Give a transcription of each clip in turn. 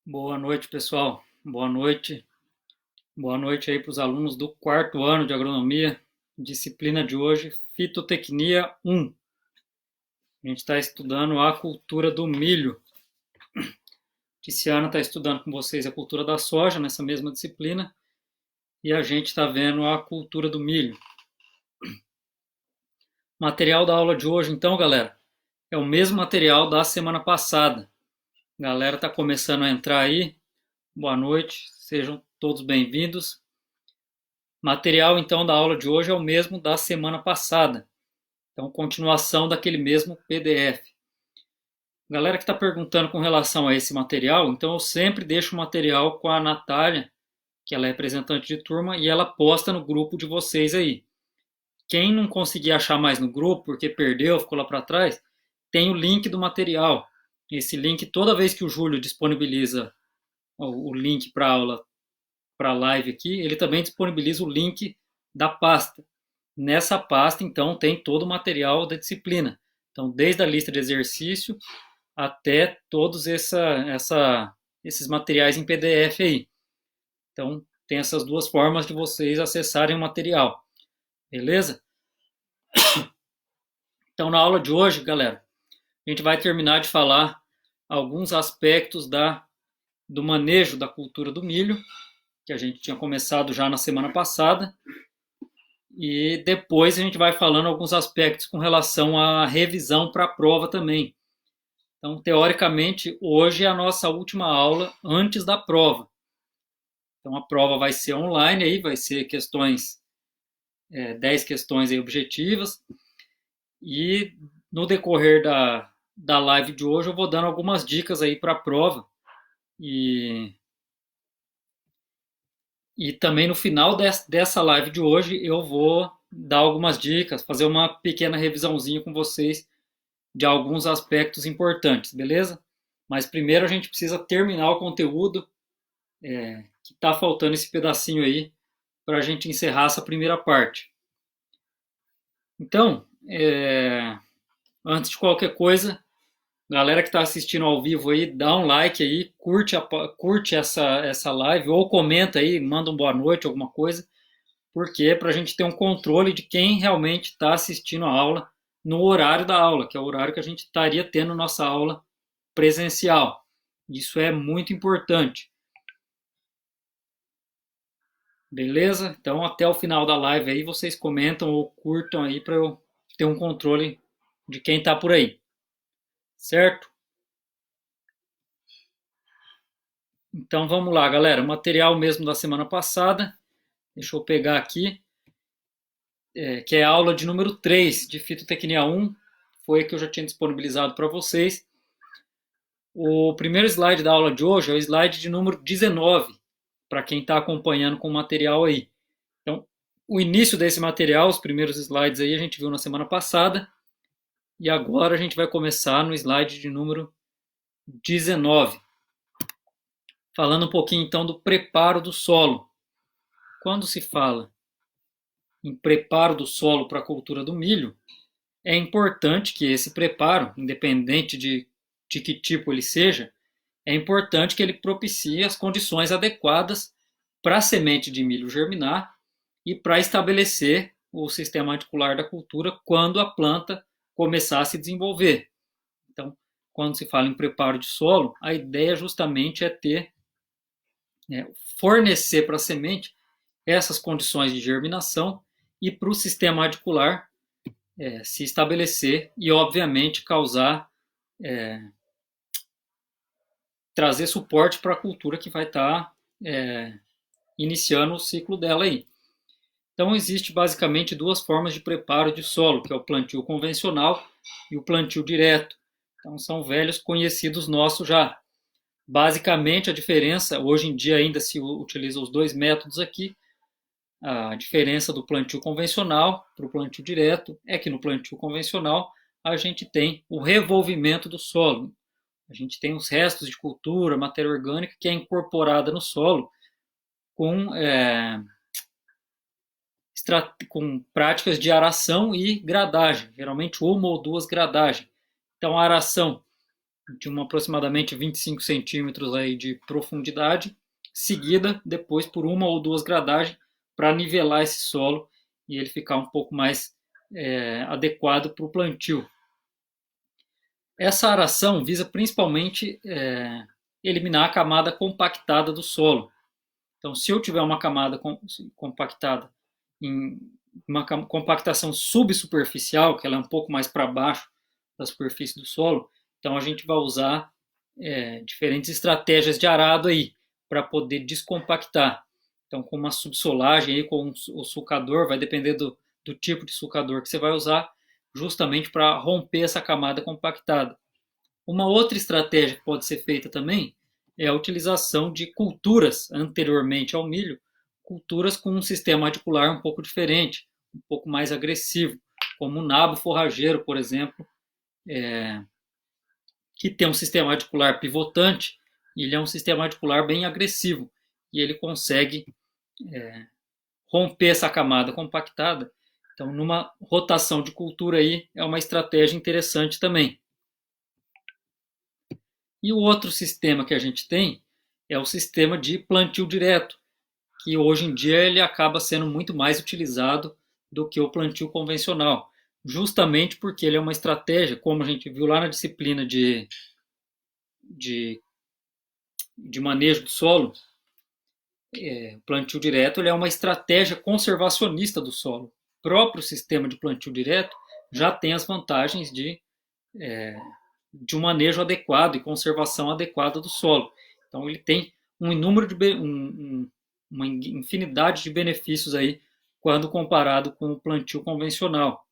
Boa noite, pessoal. Boa noite. Boa noite aí para os alunos do quarto ano de agronomia. Disciplina de hoje, Fitotecnia 1. A gente está estudando a cultura do milho. Tiziana está estudando com vocês a cultura da soja nessa mesma disciplina. E a gente está vendo a cultura do milho. Material da aula de hoje, então, galera, é o mesmo material da semana passada. A galera está começando a entrar aí. Boa noite, sejam todos bem-vindos. Material, então, da aula de hoje é o mesmo da semana passada. Então, continuação daquele mesmo PDF. Galera que está perguntando com relação a esse material, então eu sempre deixo o material com a Natália, que ela é representante de turma, e ela posta no grupo de vocês aí. Quem não conseguir achar mais no grupo, porque perdeu, ficou lá para trás, tem o link do material. Esse link, toda vez que o Júlio disponibiliza o link para a aula, para a live aqui, ele também disponibiliza o link da pasta. Nessa pasta, então, tem todo o material da disciplina. Então, desde a lista de exercício até todos esses materiais em PDF aí. Então, tem essas duas formas de vocês acessarem o material. Beleza? Então, na aula de hoje, galera, a gente vai terminar de falar alguns aspectos do manejo da cultura do milho, que a gente tinha começado já na semana passada. E depois a gente vai falando alguns aspectos com relação à revisão para a prova também. Então, teoricamente, hoje é a nossa última aula antes da prova. Então, a prova vai ser online, aí vai ser questões, 10 questões aí objetivas. E no decorrer da live de hoje, eu vou dando algumas dicas aí para a prova. E também no final dessa live de hoje, eu vou dar algumas dicas, fazer uma pequena revisãozinha com vocês de alguns aspectos importantes, beleza? Mas primeiro a gente precisa terminar o conteúdo, que está faltando esse pedacinho aí para a gente encerrar essa primeira parte. Então, antes de qualquer coisa, galera que está assistindo ao vivo aí, dá um like aí, curte essa live ou comenta aí, manda um boa noite, alguma coisa, porque é para a gente ter um controle de quem realmente está assistindo a aula no horário da aula, que é o horário que a gente estaria tendo nossa aula presencial. Isso é muito importante. Beleza? Então até o final da live aí vocês comentam ou curtam aí para eu ter um controle de quem está por aí. Certo? Então vamos lá, galera. Material mesmo da semana passada. Deixa eu pegar aqui, que é a aula de número 3 de Fitotecnia 1. Foi a que eu já tinha disponibilizado para vocês. O primeiro slide da aula de hoje é o slide de número 19, para quem está acompanhando com o material aí. Então, o início desse material, os primeiros slides aí, a gente viu na semana passada. E agora a gente vai começar no slide de número 19. Falando um pouquinho então do preparo do solo. Quando se fala em preparo do solo para a cultura do milho, é importante que esse preparo, independente de que tipo ele seja, é importante que ele propicie as condições adequadas para a semente de milho germinar e para estabelecer o sistema articular da cultura quando a planta começar a se desenvolver. Então, quando se fala em preparo de solo, a ideia justamente é fornecer para a semente essas condições de germinação e para o sistema articular se estabelecer e, obviamente, trazer suporte para a cultura que vai estar iniciando o ciclo dela aí. Então, existe basicamente duas formas de preparo de solo, que é o plantio convencional e o plantio direto. Então, são velhos conhecidos nossos já. Basicamente, a diferença, hoje em dia ainda se utiliza os dois métodos aqui, a diferença do plantio convencional para o plantio direto é que no plantio convencional a gente tem o revolvimento do solo. A gente tem os restos de cultura, matéria orgânica que é incorporada no solo com, com práticas de aração e gradagem, geralmente uma ou duas gradagens. Então, a aração de aproximadamente 25 centímetros aí de profundidade, seguida depois por uma ou duas gradagens para nivelar esse solo e ele ficar um pouco mais adequado para o plantio. Essa aração visa principalmente eliminar a camada compactada do solo. Então, se eu tiver uma camada compactada em uma compactação subsuperficial, que ela é um pouco mais para baixo da superfície do solo, então a gente vai usar diferentes estratégias de arado aí para poder descompactar. Então, com uma subsolagem aí, com o sulcador, vai depender do tipo de sulcador que você vai usar, justamente para romper essa camada compactada. Uma outra estratégia que pode ser feita também é a utilização de culturas anteriormente ao milho, culturas com um sistema radicular um pouco diferente, um pouco mais agressivo, como o nabo forrageiro, por exemplo, que tem um sistema radicular pivotante, e ele é um sistema radicular bem agressivo, e ele consegue romper essa camada compactada. Então, numa rotação de cultura aí, é uma estratégia interessante também. E o outro sistema que a gente tem é o sistema de plantio direto, que hoje em dia ele acaba sendo muito mais utilizado do que o plantio convencional, justamente porque ele é uma estratégia, como a gente viu lá na disciplina de manejo do solo, o plantio direto ele é uma estratégia conservacionista do solo. O próprio sistema de plantio direto já tem as vantagens de um manejo adequado e conservação adequada do solo. Então ele tem uma infinidade de benefícios aí quando comparado com o plantio convencional.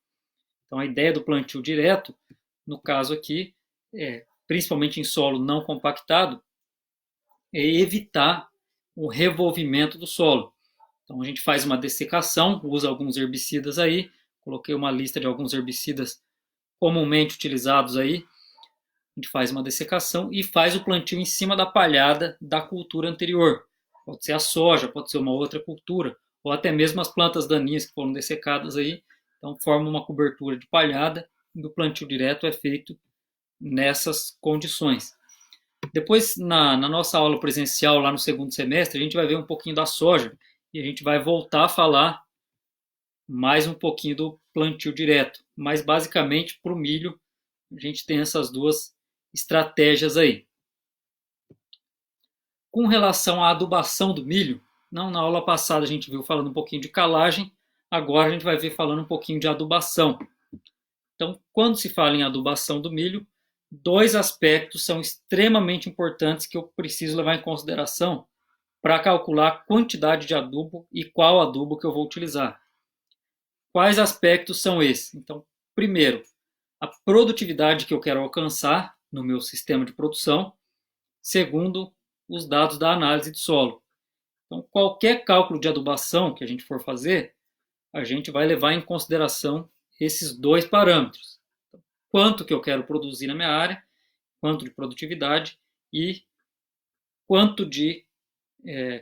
Então a ideia do plantio direto, no caso aqui, principalmente em solo não compactado, é evitar o revolvimento do solo. Então a gente faz uma dessecação, usa alguns herbicidas aí, coloquei uma lista de alguns herbicidas comumente utilizados aí. A gente faz uma dessecação e faz o plantio em cima da palhada da cultura anterior. Pode ser a soja, pode ser uma outra cultura, ou até mesmo as plantas daninhas que foram dessecadas aí. Então forma uma cobertura de palhada e o plantio direto é feito nessas condições. Depois, na nossa aula presencial, lá no segundo semestre, a gente vai ver um pouquinho da soja e a gente vai voltar a falar mais um pouquinho do plantio direto. Mas, basicamente, para o milho, a gente tem essas duas estratégias aí. Com relação à adubação do milho, não, na aula passada a gente viu falando um pouquinho de calagem, agora a gente vai ver falando um pouquinho de adubação. Então, quando se fala em adubação do milho, dois aspectos são extremamente importantes que eu preciso levar em consideração para calcular a quantidade de adubo e qual adubo que eu vou utilizar. Quais aspectos são esses? Então, primeiro, a produtividade que eu quero alcançar no meu sistema de produção. Segundo, os dados da análise de solo. Então, qualquer cálculo de adubação que a gente for fazer, a gente vai levar em consideração esses dois parâmetros. Quanto que eu quero produzir na minha área, quanto de produtividade e quanto de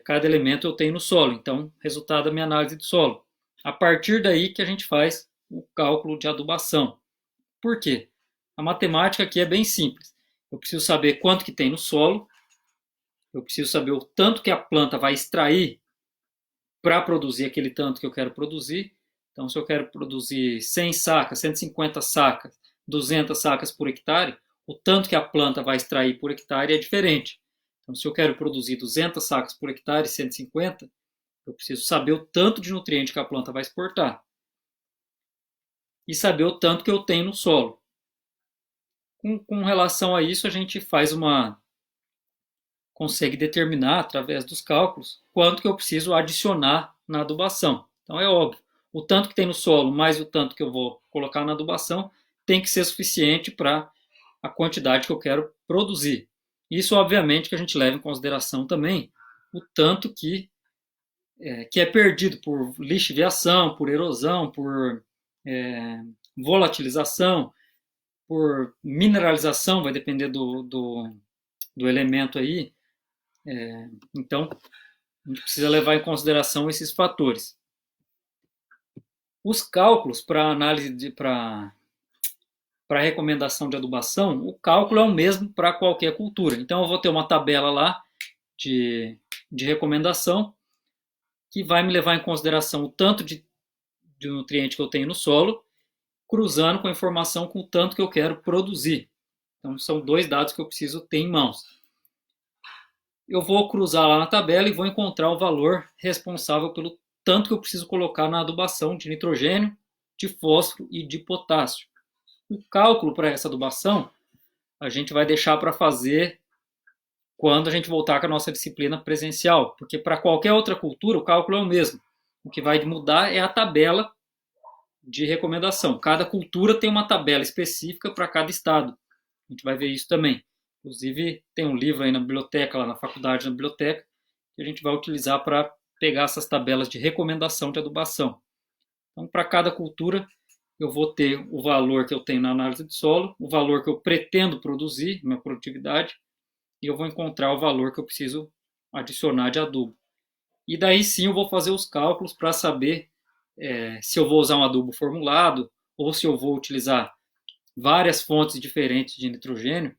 cada elemento eu tenho no solo. Então, resultado da minha análise de solo. A partir daí que a gente faz o cálculo de adubação. Por quê? A matemática aqui é bem simples. Eu preciso saber quanto que tem no solo, eu preciso saber o tanto que a planta vai extrair para produzir aquele tanto que eu quero produzir. Então, se eu quero produzir 100 sacas, 150 sacas, 200 sacas por hectare, o tanto que a planta vai extrair por hectare é diferente. Então, se eu quero produzir 200 sacas por hectare, 150, eu preciso saber o tanto de nutriente que a planta vai exportar. E saber o tanto que eu tenho no solo. Com relação a isso, a gente consegue determinar, através dos cálculos, quanto que eu preciso adicionar na adubação. Então é óbvio, o tanto que tem no solo mais o tanto que eu vou colocar na adubação tem que ser suficiente para a quantidade que eu quero produzir. Isso, obviamente, que a gente leva em consideração também o tanto que é perdido por lixiviação, por erosão, por volatilização, por mineralização, vai depender do elemento aí. Então, a gente precisa levar em consideração esses fatores. Os cálculos para análise para para recomendação de adubação, o cálculo é o mesmo para qualquer cultura. Então eu vou ter uma tabela lá de recomendação que vai me levar em consideração o tanto de nutriente que eu tenho no solo, cruzando com a informação com o tanto que eu quero produzir. Então são dois dados que eu preciso ter em mãos. Eu vou cruzar lá na tabela e vou encontrar o valor responsável pelo tanto que eu preciso colocar na adubação de nitrogênio, de fósforo e de potássio. O cálculo para essa adubação a gente vai deixar para fazer quando a gente voltar com a nossa disciplina presencial, porque para qualquer outra cultura o cálculo é o mesmo. O que vai mudar é a tabela de recomendação. Cada cultura tem uma tabela específica para cada estado. A gente vai ver isso também. Inclusive, tem um livro aí na biblioteca, lá na faculdade, na biblioteca, que a gente vai utilizar para pegar essas tabelas de recomendação de adubação. Então, para cada cultura, eu vou ter o valor que eu tenho na análise de solo, o valor que eu pretendo produzir, minha produtividade, e eu vou encontrar o valor que eu preciso adicionar de adubo. E daí sim eu vou fazer os cálculos para saber se eu vou usar um adubo formulado ou se eu vou utilizar várias fontes diferentes de nitrogênio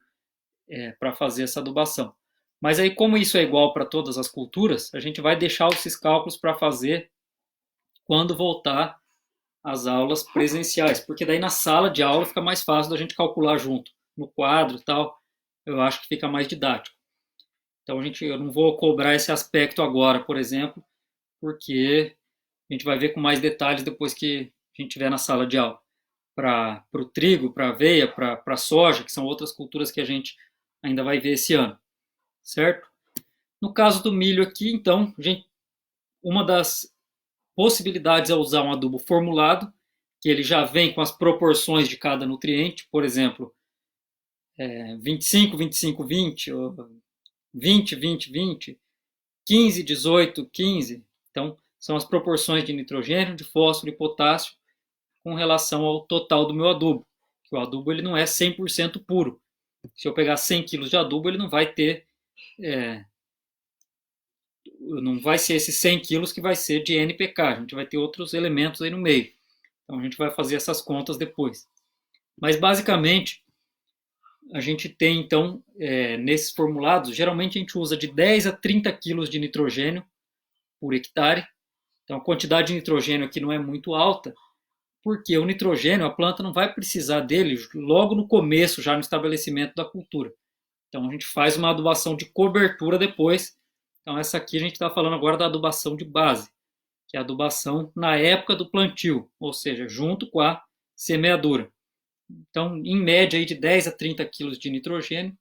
para fazer essa adubação. Mas aí, como isso é igual para todas as culturas, a gente vai deixar esses cálculos para fazer quando voltar às aulas presenciais, porque daí na sala de aula fica mais fácil da gente calcular junto, no quadro e tal, eu acho que fica mais didático. Então eu não vou cobrar esse aspecto agora, por exemplo, porque a gente vai ver com mais detalhes depois que a gente estiver na sala de aula. Para o trigo, para a aveia, para a soja, que são outras culturas que a gente ainda vai ver esse ano, certo? No caso do milho aqui, então, uma das possibilidades é usar um adubo formulado, que ele já vem com as proporções de cada nutriente, por exemplo, 25, 25, 20, 20, 20, 20, 15, 18, 15. Então, são as proporções de nitrogênio, de fósforo e potássio com relação ao total do meu adubo. O adubo ele não é 100% puro. Se eu pegar 100 kg de adubo, ele não vai ter... não vai ser esses 100 kg que vai ser de NPK. A gente vai ter outros elementos aí no meio. Então, a gente vai fazer essas contas depois. Mas, basicamente, a gente tem, então, nesses formulados, geralmente a gente usa de 10 a 30 kg de nitrogênio por hectare. Então, a quantidade de nitrogênio aqui não é muito alta, porque o nitrogênio, a planta não vai precisar dele logo no começo, já no estabelecimento da cultura. Então, a gente faz uma adubação de cobertura depois. Então, essa aqui a gente está falando agora da adubação de base, que é a adubação na época do plantio, ou seja, junto com a semeadura. Então, em média, aí de 10 a 30 kg de nitrogênio,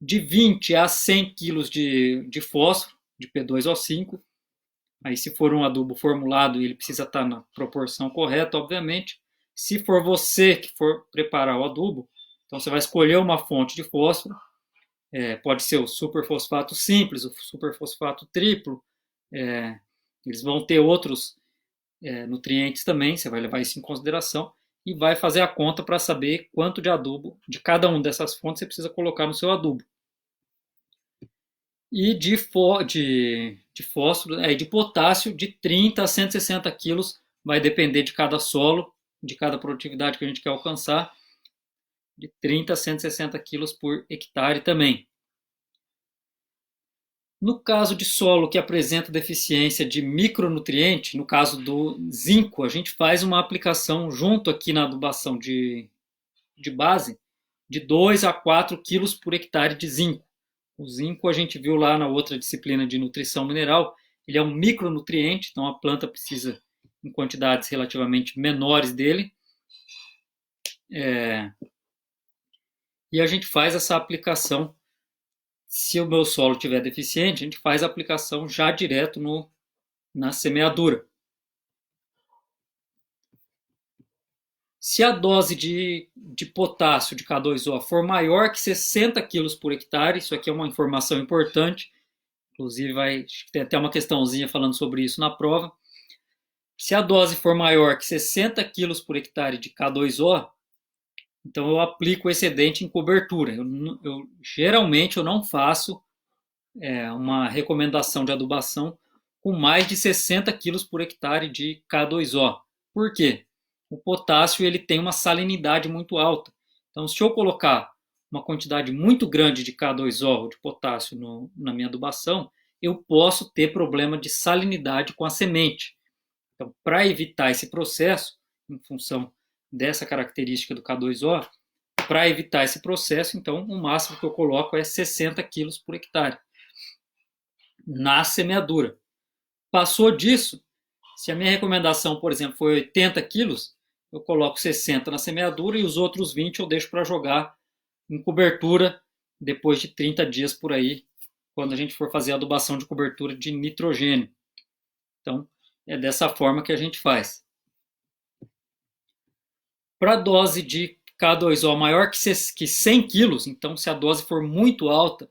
de 20 a 100 kg de fósforo, de P2O5. Aí, se for um adubo formulado, ele precisa estar na proporção correta, obviamente. Se for você que for preparar o adubo, então você vai escolher uma fonte de fósforo. Pode ser o superfosfato simples, o superfosfato triplo. Eles vão ter outros nutrientes também, você vai levar isso em consideração e vai fazer a conta para saber quanto de adubo de cada uma dessas fontes você precisa colocar no seu adubo. E de fósforo, de potássio, de 30 a 160 quilos, vai depender de cada solo, de cada produtividade que a gente quer alcançar, de 30 a 160 quilos por hectare também. No caso de solo que apresenta deficiência de micronutriente, no caso do zinco, a gente faz uma aplicação junto aqui na adubação de base, de 2 a 4 quilos por hectare de zinco. O zinco a gente viu lá na outra disciplina de nutrição mineral, ele é um micronutriente, então a planta precisa em quantidades relativamente menores dele. E a gente faz essa aplicação, se o meu solo tiver deficiente, a gente faz a aplicação já direto na semeadura. Se a dose de potássio de K2O for maior que 60 kg por hectare, isso aqui é uma informação importante, inclusive tem até uma questãozinha falando sobre isso na prova. Se a dose for maior que 60 kg por hectare de K2O, então eu aplico o excedente em cobertura. Geralmente eu não faço uma recomendação de adubação com mais de 60 kg por hectare de K2O. Por quê? O potássio ele tem uma salinidade muito alta. Então, se eu colocar uma quantidade muito grande de K2O, de potássio, na minha adubação, eu posso ter problema de salinidade com a semente. Então, para evitar esse processo, em função dessa característica do K2O, para evitar esse processo, então, o máximo que eu coloco é 60 quilos por hectare na semeadura. Passou disso, se a minha recomendação, por exemplo, foi 80 quilos, eu coloco 60 na semeadura e os outros 20 eu deixo para jogar em cobertura depois de 30 dias por aí, quando a gente for fazer a adubação de cobertura de nitrogênio. Então, é dessa forma que a gente faz. Para a dose de K2O maior que 100 quilos, então se a dose for muito alta,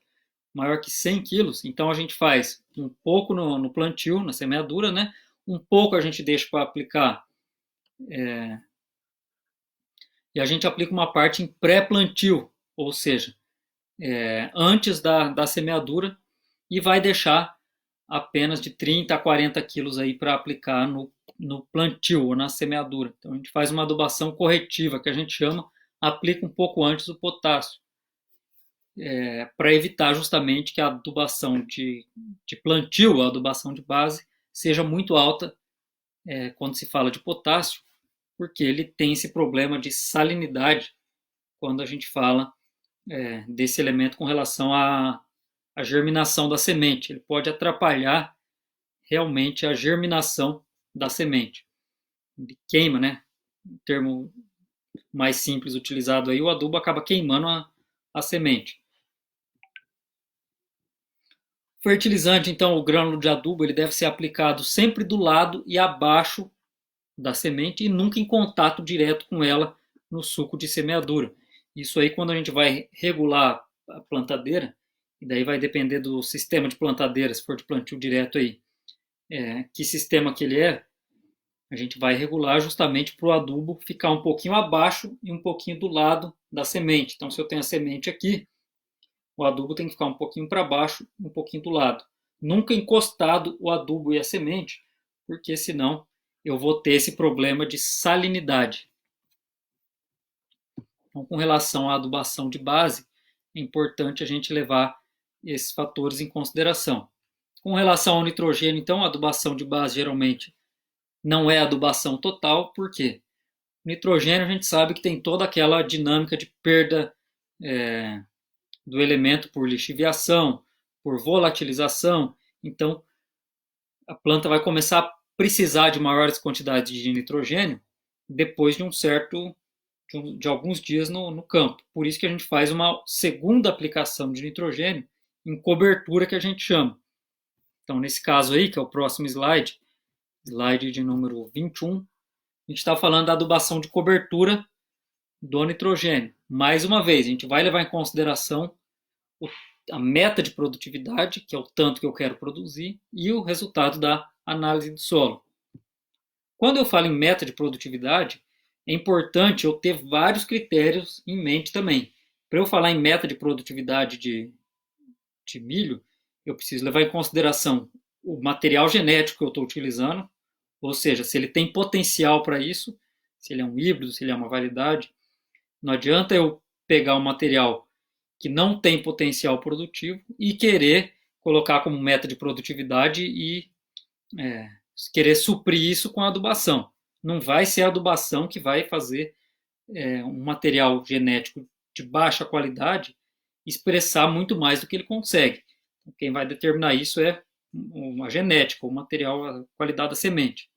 maior que 100 quilos, então a gente faz um pouco no plantio, na semeadura, né? Um pouco a gente deixa para aplicar e a gente aplica uma parte em pré-plantio, ou seja, antes da semeadura, e vai deixar apenas de 30 a 40 quilos aí para aplicar no plantio ou na semeadura. Então a gente faz uma adubação corretiva, que a gente chama, aplica um pouco antes o potássio, para evitar justamente que a adubação de plantio, a adubação de base, seja muito alta quando se fala de potássio, porque ele tem esse problema de salinidade quando a gente fala desse elemento com relação à germinação da semente. Ele pode atrapalhar realmente a germinação da semente. Ele queima, né? O termo mais simples utilizado aí, o adubo acaba queimando a semente. Fertilizante, então, o grânulo de adubo, ele deve ser aplicado sempre do lado e abaixo da semente e nunca em contato direto com ela no suco de semeadura. Isso aí, quando a gente vai regular a plantadeira, e daí vai depender do sistema de plantadeira, se for de plantio direto aí, que sistema que ele é, a gente vai regular justamente para o adubo ficar um pouquinho abaixo e um pouquinho do lado da semente. Então, se eu tenho a semente aqui, o adubo tem que ficar um pouquinho para baixo, um pouquinho do lado. Nunca encostado o adubo e a semente, porque senão eu vou ter esse problema de salinidade. Então, com relação à adubação de base, é importante a gente levar esses fatores em consideração. Com relação ao nitrogênio, então, a adubação de base geralmente não é adubação total, por quê? O nitrogênio a gente sabe que tem toda aquela dinâmica de perda do elemento por lixiviação, por volatilização, então a planta vai começar a precisar de maiores quantidades de nitrogênio depois de de alguns dias no campo. Por isso que a gente faz uma segunda aplicação de nitrogênio em cobertura, que a gente chama. Então, nesse caso aí, que é o próximo slide de número 21, a gente está falando da adubação de cobertura do nitrogênio. Mais uma vez, a gente vai levar em consideração a meta de produtividade, que é o tanto que eu quero produzir, e o resultado da análise do solo. Quando eu falo em meta de produtividade, é importante eu ter vários critérios em mente também. Para eu falar em meta de produtividade de milho, eu preciso levar em consideração o material genético que eu estou utilizando, ou seja, se ele tem potencial para isso, se ele é um híbrido, se ele é uma variedade. Não adianta eu pegar um material que não tem potencial produtivo e querer colocar como meta de produtividade e querer suprir isso com a adubação. Não vai ser a adubação que vai fazer um material genético de baixa qualidade expressar muito mais do que ele consegue. Quem vai determinar isso é uma genética, o material, a qualidade da semente.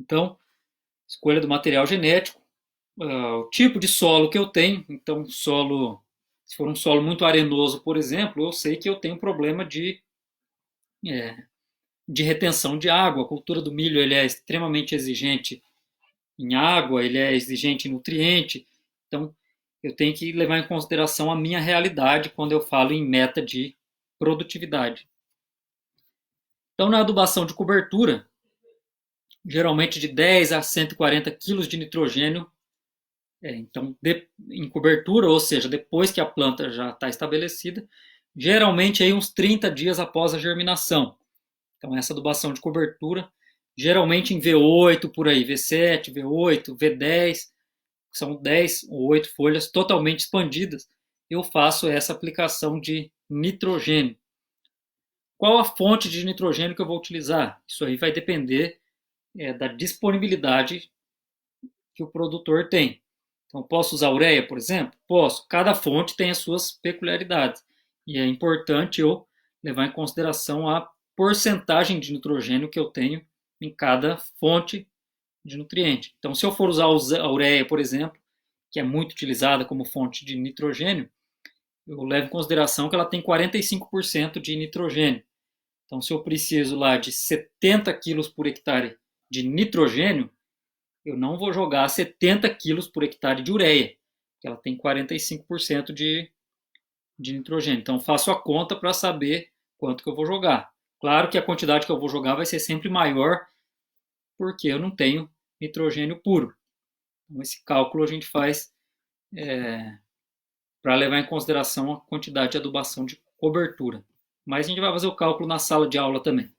Então, escolha do material genético, o tipo de solo que eu tenho. Então, se for um solo muito arenoso, por exemplo, eu sei que eu tenho problema de retenção de água. A cultura do milho ele é extremamente exigente em água, ele é exigente em nutriente. Então, eu tenho que levar em consideração a minha realidade quando eu falo em meta de produtividade. Então, na adubação de cobertura, geralmente de 10 a 140 kg de nitrogênio, então, em cobertura, ou seja, depois que a planta já está estabelecida, geralmente aí uns 30 dias após a germinação. Então, essa adubação de cobertura, geralmente em V8 por aí, V7, V8, V10, são 10 ou 8 folhas totalmente expandidas, eu faço essa aplicação de nitrogênio. Qual a fonte de nitrogênio que eu vou utilizar? Isso aí vai depender da disponibilidade que o produtor tem. Então, posso usar ureia, por exemplo? Posso. Cada fonte tem as suas peculiaridades. E é importante eu levar em consideração a porcentagem de nitrogênio que eu tenho em cada fonte de nutriente. Então, se eu for usar a ureia, por exemplo, que é muito utilizada como fonte de nitrogênio, eu levo em consideração que ela tem 45% de nitrogênio. Então, se eu preciso lá de 70 quilos por hectare de nitrogênio, eu não vou jogar 70 quilos por hectare de ureia, que ela tem 45% de nitrogênio. Então, faço a conta para saber quanto que eu vou jogar. Claro que a quantidade que eu vou jogar vai ser sempre maior, porque eu não tenho nitrogênio puro. Então, esse cálculo a gente faz para levar em consideração a quantidade de adubação de cobertura. Mas a gente vai fazer o cálculo na sala de aula também.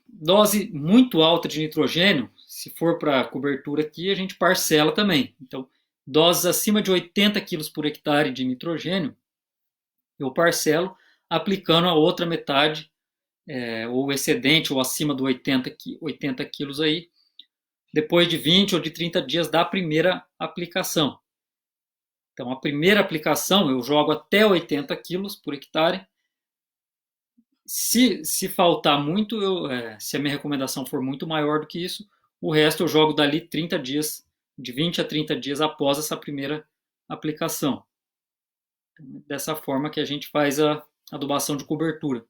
Dose muito alta de nitrogênio, se for para cobertura aqui, a gente parcela também. Então, doses acima de 80 kg por hectare de nitrogênio, eu parcelo aplicando a outra metade, ou excedente, ou acima do 80 quilos aí, depois de 20 ou de 30 dias da primeira aplicação. Então, a primeira aplicação eu jogo até 80 quilos por hectare. Se faltar muito, se a minha recomendação for muito maior do que isso, o resto eu jogo dali 30 dias, de 20 a 30 dias após essa primeira aplicação. Dessa forma que a gente faz a adubação de cobertura.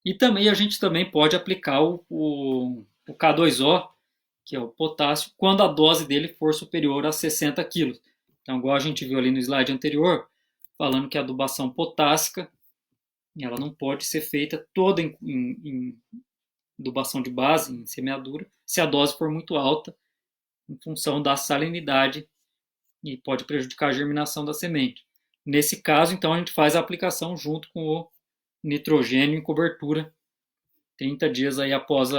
E também a gente também pode aplicar o K2O, que é o potássio, quando a dose dele for superior a 60 kg. Então, igual a gente viu ali no slide anterior, falando que a adubação potássica ela não pode ser feita toda em adubação de base, em semeadura, se a dose for muito alta, em função da salinidade, e pode prejudicar a germinação da semente. Nesse caso, então, a gente faz a aplicação junto com o nitrogênio em cobertura, 30 dias aí após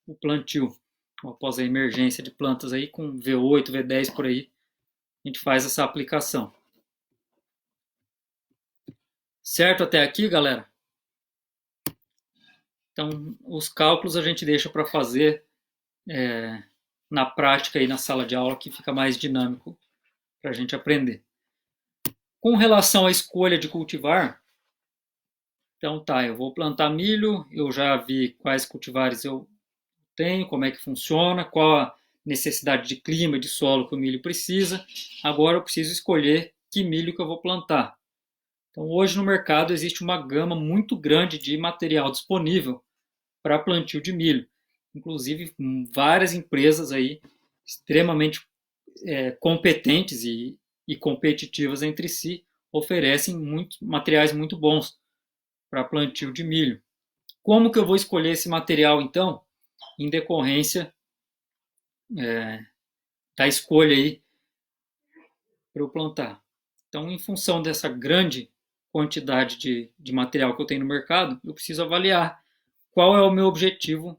o plantio, após a emergência de plantas aí, com V8, V10 por aí, a gente faz essa aplicação. Certo até aqui, galera? Então, os cálculos a gente deixa para fazer na prática aí na sala de aula, que fica mais dinâmico para a gente aprender. Com relação à escolha de cultivar, então tá, eu vou plantar milho, eu já vi quais cultivares eu tenho, como é que funciona, qual a necessidade de clima, de solo que o milho precisa. Agora eu preciso escolher que milho que eu vou plantar. Então, hoje no mercado existe uma gama muito grande de material disponível para plantio de milho. Inclusive, várias empresas aí extremamente competentes e competitivas entre si oferecem materiais muito bons para plantio de milho. Como que eu vou escolher esse material, então? Em decorrência da escolha aí para eu plantar. Então, em função dessa grande quantidade de material que eu tenho no mercado, eu preciso avaliar qual é o meu objetivo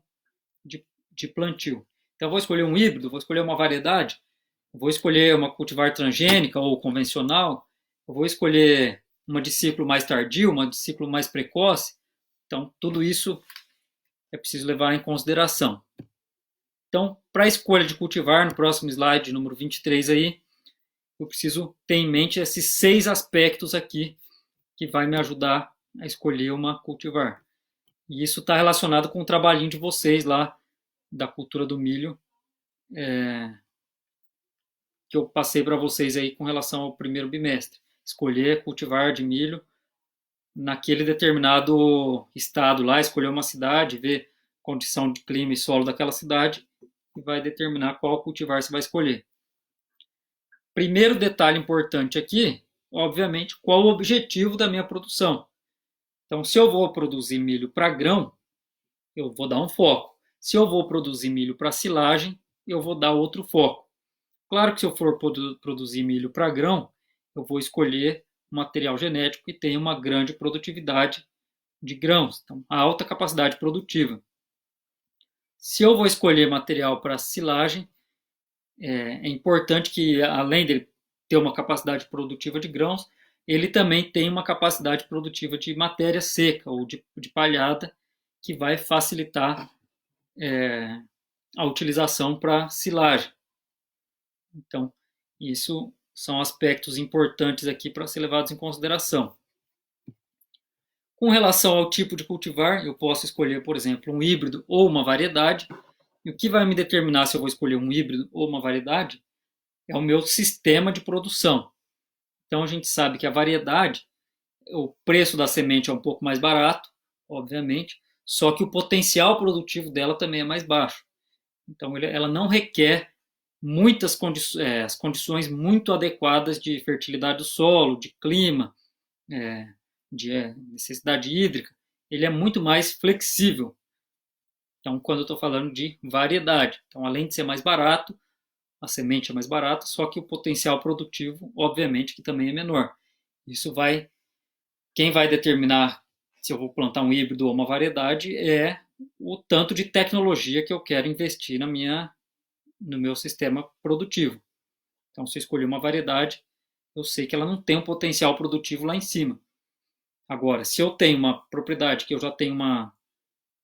de plantio. Então, eu vou escolher um híbrido, vou escolher uma variedade, vou escolher uma cultivar transgênica ou convencional, eu vou escolher uma de ciclo mais tardio, uma de ciclo mais precoce. Então, tudo isso é preciso levar em consideração. Então, para a escolha de cultivar, no próximo slide, número 23 aí, eu preciso ter em mente esses 6 aspectos aqui que vai me ajudar a escolher uma cultivar. E isso está relacionado com o trabalhinho de vocês lá da cultura do milho, que eu passei para vocês aí com relação ao primeiro bimestre. Escolher cultivar de milho naquele determinado estado lá, escolher uma cidade, ver condição de clima e solo daquela cidade e vai determinar qual cultivar você vai escolher. Primeiro detalhe importante aqui, obviamente, qual o objetivo da minha produção. Então, se eu vou produzir milho para grão, eu vou dar um foco. Se eu vou produzir milho para silagem, eu vou dar outro foco. Claro que se eu for produzir milho para grão, eu vou escolher um material genético que tenha uma grande produtividade de grãos, então, alta capacidade produtiva. Se eu vou escolher material para silagem, é importante que, além de ter uma capacidade produtiva de grãos, ele também tem uma capacidade produtiva de matéria seca ou de palhada, que vai facilitar a utilização para silagem. Então, isso são aspectos importantes aqui para ser levados em consideração. Com relação ao tipo de cultivar, eu posso escolher, por exemplo, um híbrido ou uma variedade. E o que vai me determinar se eu vou escolher um híbrido ou uma variedade é o meu sistema de produção. Então a gente sabe que a variedade, o preço da semente é um pouco mais barato, obviamente, só que o potencial produtivo dela também é mais baixo. Então ela não requer as condições muito adequadas de fertilidade do solo, de clima, de necessidade hídrica. Ele é muito mais flexível. Então, quando eu estou falando de variedade, então além de ser mais barato, a semente é mais barata, só que o potencial produtivo, obviamente, que também é menor. Isso vai, quem vai determinar se eu vou plantar um híbrido ou uma variedade é o tanto de tecnologia que eu quero investir no meu sistema produtivo. Então, se eu escolher uma variedade, eu sei que ela não tem um potencial produtivo lá em cima. Agora, se eu tenho uma propriedade que eu já tenho uma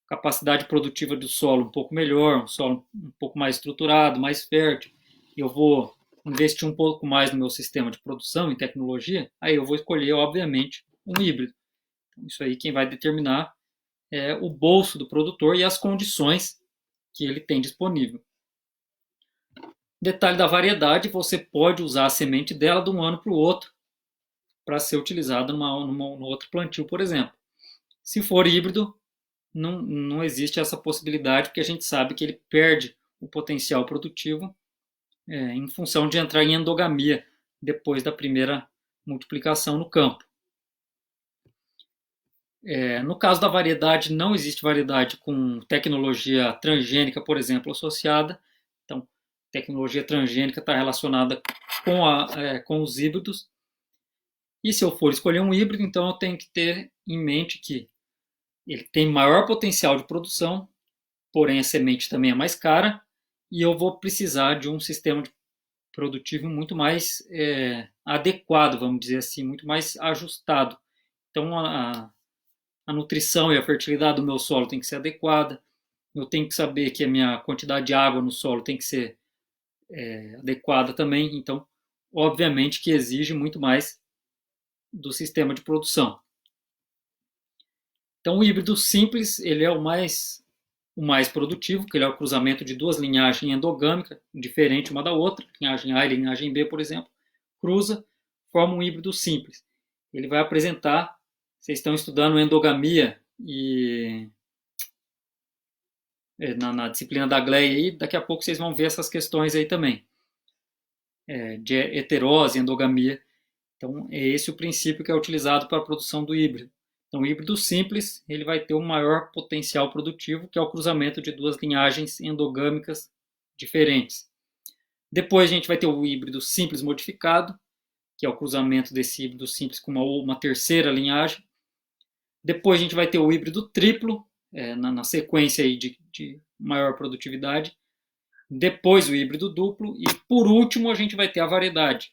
capacidade produtiva do solo um pouco melhor, um solo um pouco mais estruturado, mais fértil, e eu vou investir um pouco mais no meu sistema de produção em tecnologia, aí eu vou escolher, obviamente, um híbrido. Então, isso aí quem vai determinar é o bolso do produtor e as condições que ele tem disponível. Detalhe da variedade, você pode usar a semente dela de um ano para o outro para ser utilizada no outro plantio, por exemplo. Se for híbrido, não existe essa possibilidade, porque a gente sabe que ele perde o potencial produtivo em função de entrar em endogamia depois da primeira multiplicação no campo. No caso da variedade, não existe variedade com tecnologia transgênica, por exemplo, associada. Então, tecnologia transgênica está relacionada com os híbridos. E se eu for escolher um híbrido, então eu tenho que ter em mente que ele tem maior potencial de produção, porém a semente também é mais cara, e eu vou precisar de um sistema produtivo muito mais adequado, vamos dizer assim, muito mais ajustado. Então a nutrição e a fertilidade do meu solo tem que ser adequada, eu tenho que saber que a minha quantidade de água no solo tem que ser adequada também, então obviamente que exige muito mais do sistema de produção. Então o híbrido simples ele é o mais produtivo, que ele é o cruzamento de duas linhagens endogâmicas, diferente uma da outra, linhagem A e linhagem B, por exemplo, cruza, forma um híbrido simples. Ele vai apresentar, vocês estão estudando endogamia e na disciplina da GLEI aí, daqui a pouco vocês vão ver essas questões aí também, de heterose, endogamia. Então é esse o princípio que é utilizado para a produção do híbrido. Então, o híbrido simples ele vai ter um maior potencial produtivo, que é o cruzamento de duas linhagens endogâmicas diferentes. Depois a gente vai ter o híbrido simples modificado, que é o cruzamento desse híbrido simples com uma terceira linhagem. Depois a gente vai ter o híbrido triplo, na sequência aí de maior produtividade. Depois o híbrido duplo e por último a gente vai ter a variedade.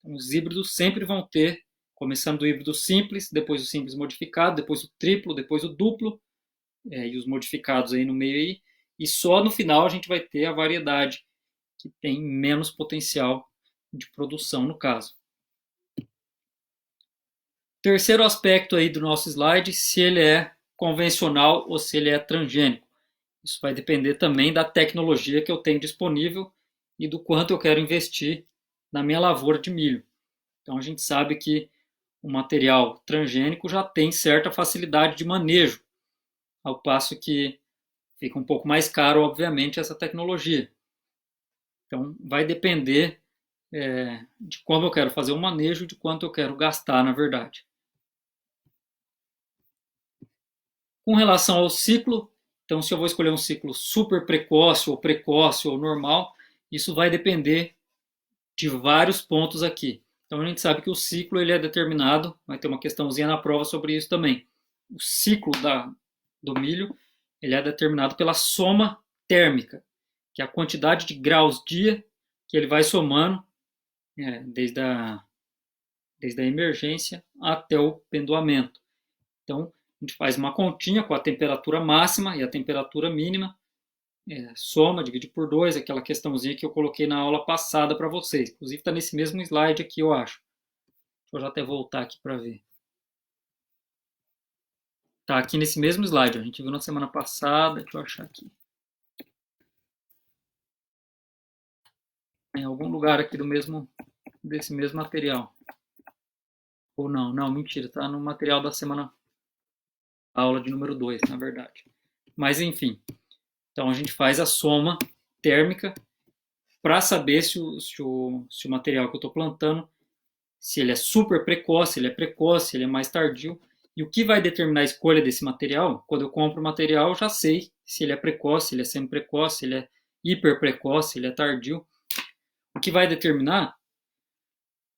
Então, os híbridos sempre vão ter começando do híbrido simples, depois o simples modificado, depois o triplo, depois o duplo, e os modificados aí no meio aí, e só no final a gente vai ter a variedade, que tem menos potencial de produção no caso. Terceiro aspecto aí do nosso slide, se ele é convencional ou se ele é transgênico. Isso vai depender também da tecnologia que eu tenho disponível e do quanto eu quero investir na minha lavoura de milho. Então a gente sabe que o material transgênico já tem certa facilidade de manejo, ao passo que fica um pouco mais caro, obviamente, essa tecnologia. Então, vai depender de como eu quero fazer o manejo, de quanto eu quero gastar, na verdade. Com relação ao ciclo, então, se eu vou escolher um ciclo super precoce ou normal, isso vai depender de vários pontos aqui. Então a gente sabe que o ciclo ele é determinado, vai ter uma questãozinha na prova sobre isso também. O ciclo do milho ele é determinado pela soma térmica, que é a quantidade de graus dia que ele vai somando desde a emergência até o pendoamento. Então, a gente faz uma continha com a temperatura máxima e a temperatura mínima, soma, divide por 2, aquela questãozinha que eu coloquei na aula passada para vocês. Inclusive está nesse mesmo slide aqui, eu acho. Deixa eu já até voltar aqui para ver. Está aqui nesse mesmo slide, a gente viu na semana passada, deixa eu achar aqui. Em algum lugar aqui desse mesmo material. Ou não, mentira, está no material da semana, aula de número 2, na verdade. Mas enfim, então a gente faz a soma térmica para saber se o material que eu estou plantando, se ele é super precoce, se ele é precoce, se ele é mais tardio. E o que vai determinar a escolha desse material? Quando eu compro o material, eu já sei se ele é precoce, se ele é semi-precoce, se ele é hiper precoce, se ele é tardio. O que vai determinar,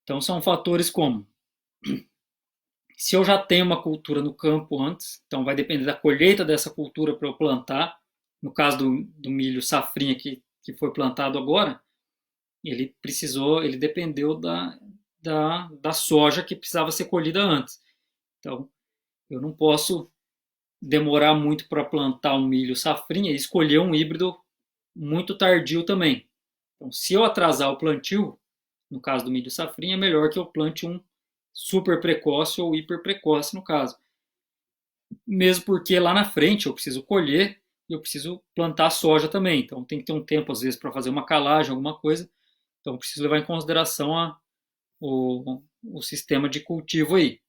então, são fatores como: se eu já tenho uma cultura no campo antes, então vai depender da colheita dessa cultura para eu plantar. No caso do milho safrinha que foi plantado agora, ele dependeu da soja que precisava ser colhida antes. Então, eu não posso demorar muito para plantar um milho safrinha e escolher um híbrido muito tardio também. Então, se eu atrasar o plantio, no caso do milho safrinha, é melhor que eu plante um super precoce ou hiper precoce no caso. Mesmo porque lá na frente eu preciso colher e eu preciso plantar soja também. Então tem que ter um tempo às vezes para fazer uma calagem, alguma coisa. Então eu preciso levar em consideração o sistema de cultivo aí.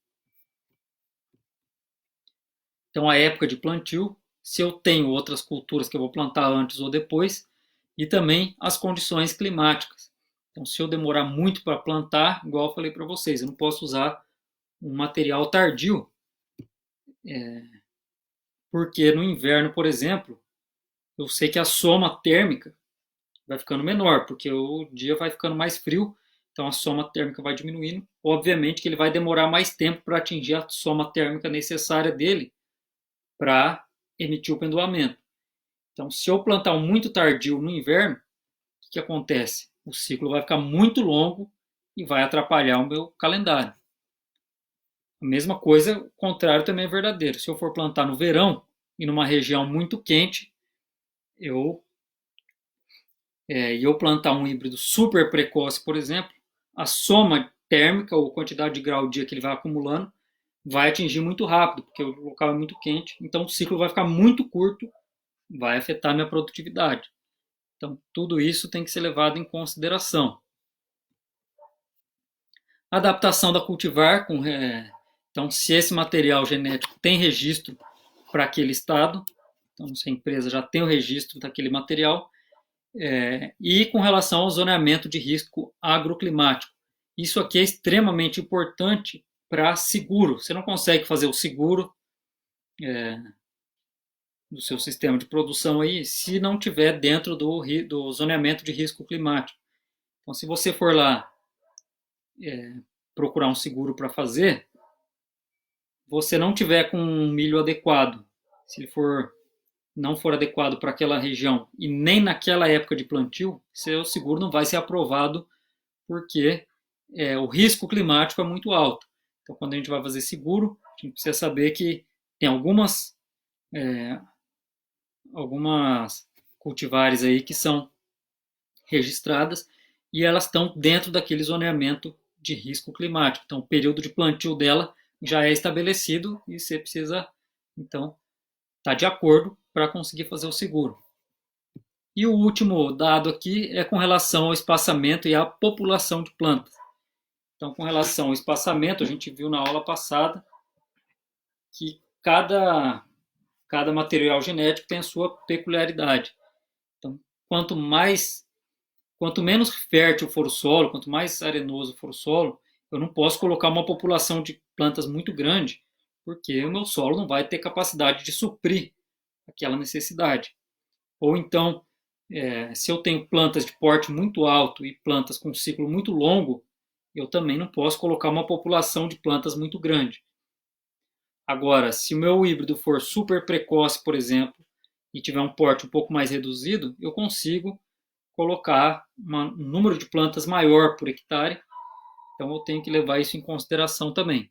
Então a época de plantio, se eu tenho outras culturas que eu vou plantar antes ou depois, e também as condições climáticas. Então se eu demorar muito para plantar, igual eu falei para vocês, eu não posso usar um material tardio, porque no inverno, por exemplo, eu sei que a soma térmica vai ficando menor, porque o dia vai ficando mais frio, então a soma térmica vai diminuindo. Obviamente que ele vai demorar mais tempo para atingir a soma térmica necessária dele para emitir o pendoamento. Então, se eu plantar muito tardio no inverno, o que acontece? O ciclo vai ficar muito longo e vai atrapalhar o meu calendário. A mesma coisa, o contrário também é verdadeiro. Se eu for plantar no verão e numa região muito quente, e eu plantar um híbrido super precoce, por exemplo, a soma térmica ou quantidade de grau dia que ele vai acumulando vai atingir muito rápido, porque o local é muito quente, então o ciclo vai ficar muito curto, vai afetar a minha produtividade. Então, tudo isso tem que ser levado em consideração. Adaptação da cultivar, então se esse material genético tem registro para aquele estado, então se a empresa já tem o registro daquele material, e com relação ao zoneamento de risco agroclimático. Isso aqui é extremamente importante para seguro. Você não consegue fazer o seguro do seu sistema de produção aí se não tiver dentro do zoneamento de risco climático. Então, se você for lá procurar um seguro para fazer, você não tiver com um milho adequado, se ele não for adequado para aquela região e nem naquela época de plantio, seu seguro não vai ser aprovado porque o risco climático é muito alto. Então, quando a gente vai fazer seguro, a gente precisa saber que tem algumas cultivares aí que são registradas e elas estão dentro daquele zoneamento de risco climático. Então, o período de plantio dela já é estabelecido e você precisa, então, estar de acordo para conseguir fazer o seguro. E o último dado aqui é com relação ao espaçamento e à população de plantas. Então, com relação ao espaçamento, a gente viu na aula passada que cada material genético tem a sua peculiaridade. Então, quanto menos fértil for o solo, quanto mais arenoso for o solo, eu não posso colocar uma população de plantas muito grande, porque o meu solo não vai ter capacidade de suprir aquela necessidade. Ou então, se eu tenho plantas de porte muito alto e plantas com ciclo muito longo, eu também não posso colocar uma população de plantas muito grande. Agora, se o meu híbrido for super precoce, por exemplo, e tiver um porte um pouco mais reduzido, eu consigo colocar um número de plantas maior por hectare. Então eu tenho que levar isso em consideração também.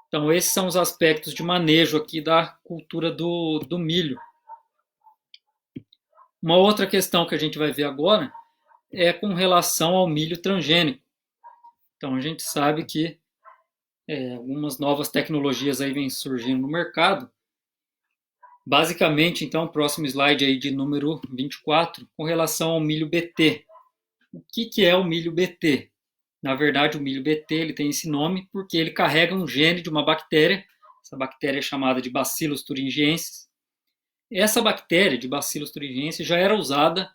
Então esses são os aspectos de manejo aqui da cultura do milho. Uma outra questão que a gente vai ver agora é com relação ao milho transgênico. Então a gente sabe que algumas novas tecnologias aí vêm surgindo no mercado. Basicamente, então, próximo slide aí de número 24, com relação ao milho BT. O que é o milho BT? Na verdade, o milho BT ele tem esse nome porque ele carrega um gene de uma bactéria. Essa bactéria é chamada de Bacillus thuringiensis. Essa bactéria de Bacillus thuringiensis já era usada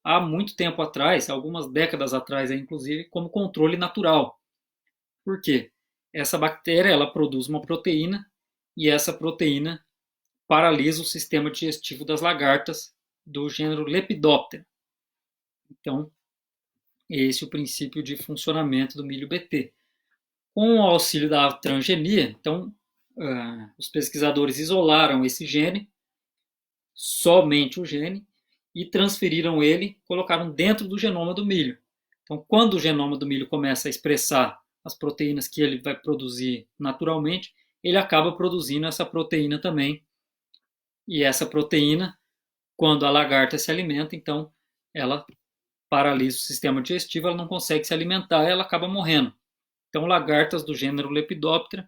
há muito tempo atrás, algumas décadas atrás, inclusive, como controle natural. Por quê? Essa bactéria ela produz uma proteína e essa proteína paralisa o sistema digestivo das lagartas do gênero Lepidoptera. Então, esse é o princípio de funcionamento do milho BT. Com o auxílio da transgenia, então, os pesquisadores isolaram esse gene, somente o gene, e transferiram ele, colocaram dentro do genoma do milho. Então, quando o genoma do milho começa a expressar as proteínas que ele vai produzir naturalmente, ele acaba produzindo essa proteína também. E essa proteína, quando a lagarta se alimenta, então ela paralisa o sistema digestivo, ela não consegue se alimentar, ela acaba morrendo. Então, lagartas do gênero Lepidoptera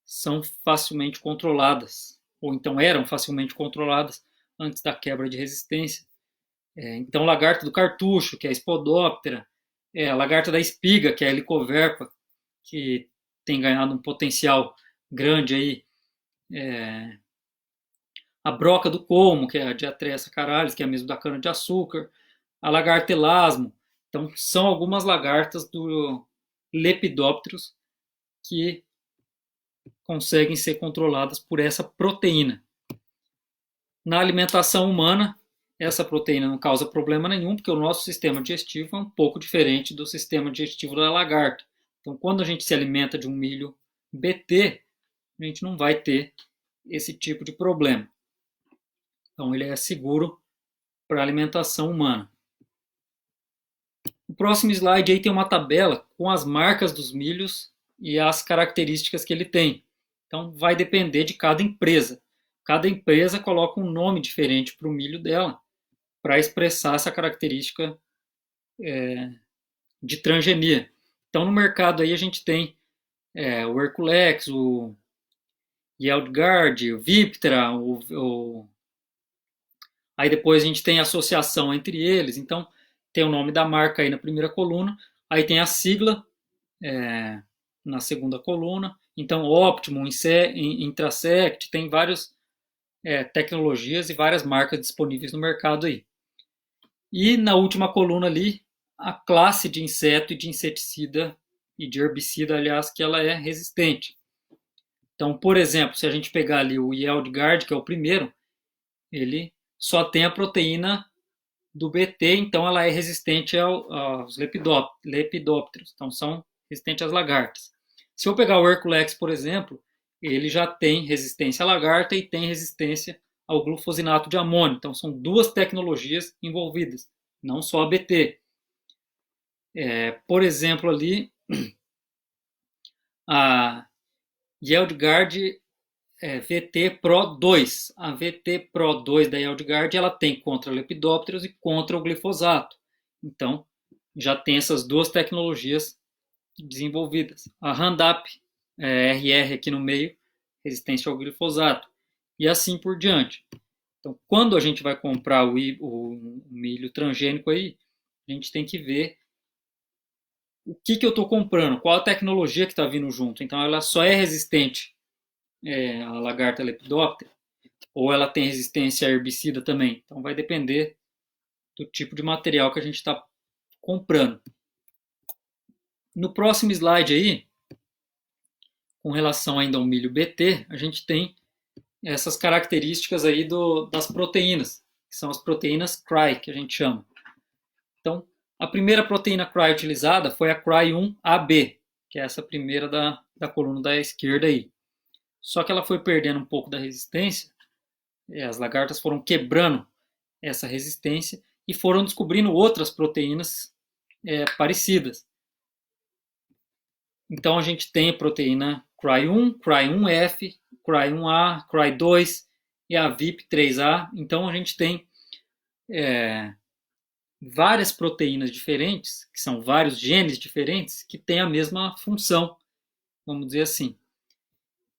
são facilmente controladas, ou então eram facilmente controladas antes da quebra de resistência. Então, lagarta do cartucho, que é a Spodoptera, a lagarta da espiga, que é a Helicoverpa, que tem ganhado um potencial grande aí, a broca do colmo, que é a Diatreia saccharis, que é a mesmo da cana-de-açúcar, a lagarta elasmo. Então, são algumas lagartas do Lepidópteros que conseguem ser controladas por essa proteína. Na alimentação humana, essa proteína não causa problema nenhum, porque o nosso sistema digestivo é um pouco diferente do sistema digestivo da lagarta. Então, quando a gente se alimenta de um milho BT, a gente não vai ter esse tipo de problema. Então, ele é seguro para a alimentação humana. O próximo slide aí tem uma tabela com as marcas dos milhos e as características que ele tem. Então, vai depender de cada empresa. Cada empresa coloca um nome diferente para o milho dela, para expressar essa característica de transgenia. Então, no mercado aí a gente tem o Herculex, o Yieldguard, o Viptera, aí depois a gente tem a associação entre eles. Então, tem o nome da marca aí na primeira coluna, aí tem a sigla na segunda coluna. Então, Optimum, Intrasect, tem várias tecnologias e várias marcas disponíveis no mercado aí. E na última coluna ali, a classe de inseto e de inseticida e de herbicida, aliás, que ela é resistente. Então, por exemplo, se a gente pegar ali o Yieldguard, que é o primeiro, ele só tem a proteína do BT, então ela é resistente aos lepidópteros, então são resistentes às lagartas. Se eu pegar o Herculex, por exemplo, ele já tem resistência à lagarta e tem resistência ao glufosinato de amônio. Então são duas tecnologias envolvidas, não só a BT. Por exemplo, ali, a Yieldguard VT Pro 2. A VT Pro 2 da Yieldguard ela tem contra lepidópteros e contra o glifosato. Então, já tem essas duas tecnologias desenvolvidas. A Roundup RR aqui no meio, resistência ao glifosato. E assim por diante. Então, quando a gente vai comprar o milho transgênico aí, a gente tem que ver o que eu estou comprando, qual a tecnologia que está vindo junto. Então, ela só é resistente a lagarta lepidóptera, ou ela tem resistência a herbicida também. Então vai depender do tipo de material que a gente está comprando. No próximo slide aí, com relação ainda ao milho BT, a gente tem essas características aí das proteínas, que são as proteínas CRY, que a gente chama. Então, a primeira proteína CRY utilizada foi a CRY1AB, que é essa primeira da coluna da esquerda aí. Só que ela foi perdendo um pouco da resistência as lagartas foram quebrando essa resistência e foram descobrindo outras proteínas parecidas. Então a gente tem a proteína Cry1, Cry1F, Cry1A, Cry2 e a VIP3A. Então a gente tem várias proteínas diferentes, que são vários genes diferentes, que têm a mesma função, vamos dizer assim.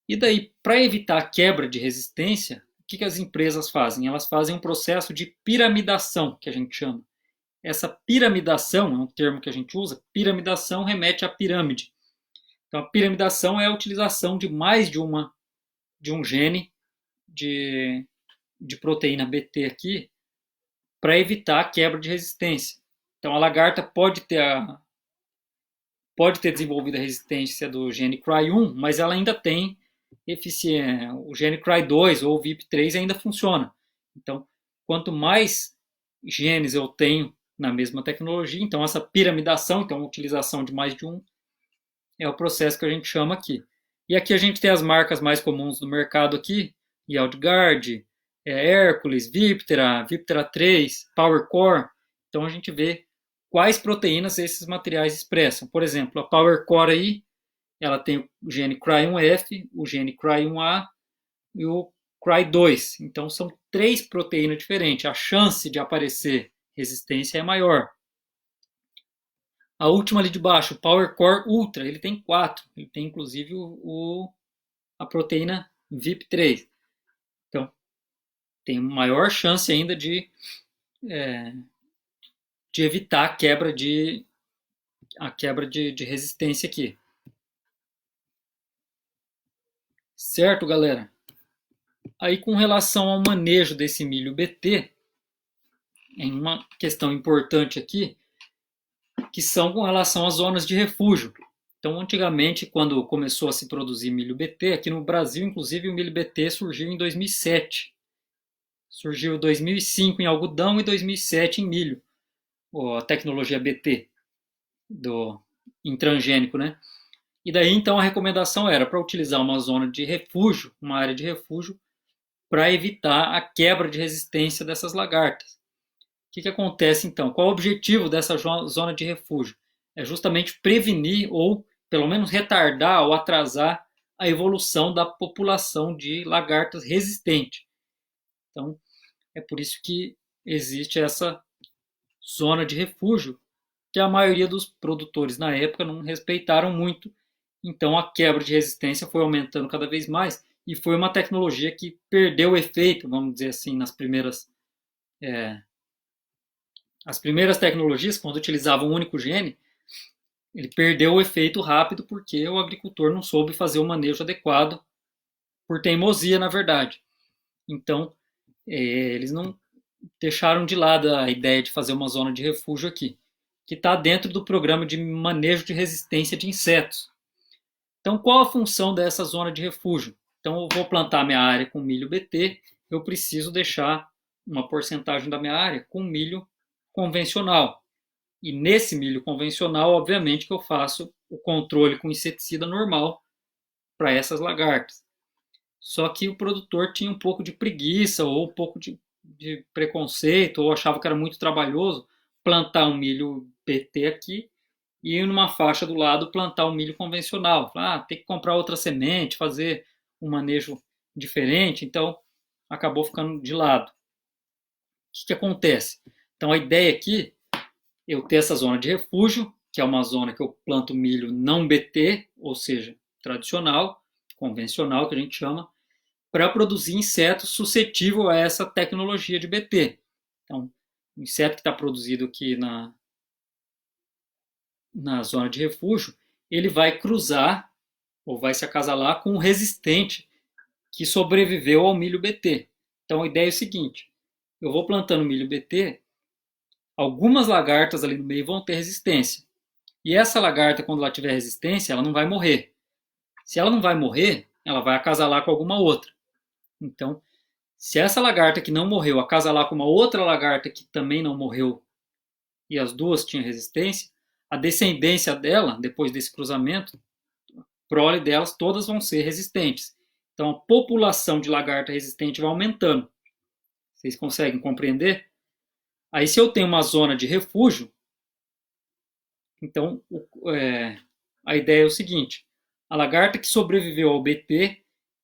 E daí, para evitar a quebra de resistência, o que as empresas fazem? Elas fazem um processo de piramidação, que a gente chama. Essa piramidação é um termo que a gente usa. Piramidação remete à pirâmide. Então, a piramidação é a utilização de mais de um gene de proteína BT aqui para evitar a quebra de resistência. Então, a lagarta pode ter desenvolvido a resistência do gene Cry1, mas ela ainda tem eficiência. O gene Cry2 ou o VIP3 ainda funciona. Então, quanto mais genes eu tenho na mesma tecnologia, então essa piramidação, então a utilização de mais de um, é o processo que a gente chama aqui. E aqui a gente tem as marcas mais comuns do mercado aqui, YieldGuard, Hercules, Viptera, Viptera 3, PowerCore. Então a gente vê quais proteínas esses materiais expressam. Por exemplo, a PowerCore aí, ela tem o gene Cry1F, o gene Cry1A e o Cry2. Então são 3 proteínas diferentes. A chance de aparecer resistência é maior. A última ali de baixo, o PowerCore Ultra, ele tem 4. Ele tem inclusive a proteína VIP3. Então, tem maior chance ainda de evitar a quebra de resistência aqui. Certo, galera? Aí, com relação ao manejo desse milho BT, é uma questão importante aqui, que são com relação às zonas de refúgio. Então, antigamente, quando começou a se produzir milho BT, aqui no Brasil, inclusive, o milho BT surgiu em 2007. Surgiu em 2005 em algodão e 2007 em milho, a tecnologia BT, em transgênico, né? E daí, então, a recomendação era para utilizar uma zona de refúgio, uma área de refúgio, para evitar a quebra de resistência dessas lagartas. O que acontece então? Qual o objetivo dessa zona de refúgio? É justamente prevenir ou pelo menos retardar ou atrasar a evolução da população de lagartas resistente. Então, é por isso que existe essa zona de refúgio, que a maioria dos produtores na época não respeitaram muito. Então, a quebra de resistência foi aumentando cada vez mais e foi uma tecnologia que perdeu o efeito, vamos dizer assim, nas primeiras as primeiras tecnologias, quando utilizavam um único gene, ele perdeu o efeito rápido porque o agricultor não soube fazer o manejo adequado, por teimosia, na verdade. Então, eles não deixaram de lado a ideia de fazer uma zona de refúgio aqui, que está dentro do programa de manejo de resistência de insetos. Então, qual a função dessa zona de refúgio? Então, eu vou plantar minha área com milho BT, eu preciso deixar uma porcentagem da minha área com milho convencional. E nesse milho convencional, obviamente, que eu faço o controle com inseticida normal para essas lagartas. Só que o produtor tinha um pouco de preguiça ou um pouco de preconceito, ou achava que era muito trabalhoso plantar um milho BT aqui e numa faixa do lado plantar um milho convencional. Tem que comprar outra semente, fazer um manejo diferente, então acabou ficando de lado. O que acontece? Então a ideia aqui é eu ter essa zona de refúgio, que é uma zona que eu planto milho não BT, ou seja, tradicional, convencional, que a gente chama, para produzir insetos suscetíveis a essa tecnologia de BT. Então, o inseto que está produzido aqui na zona de refúgio, ele vai cruzar ou vai se acasalar com um resistente que sobreviveu ao milho BT. Então a ideia é o seguinte, eu vou plantando milho BT, algumas lagartas ali no meio vão ter resistência. E essa lagarta, quando ela tiver resistência, ela não vai morrer. Se ela não vai morrer, ela vai acasalar com alguma outra. Então, se essa lagarta que não morreu acasalar com uma outra lagarta que também não morreu e as duas tinham resistência, a descendência dela, depois desse cruzamento, a prole delas todas vão ser resistentes. Então, a população de lagarta resistente vai aumentando. Vocês conseguem compreender? Aí se eu tenho uma zona de refúgio, então a ideia é o seguinte, a lagarta que sobreviveu ao BT,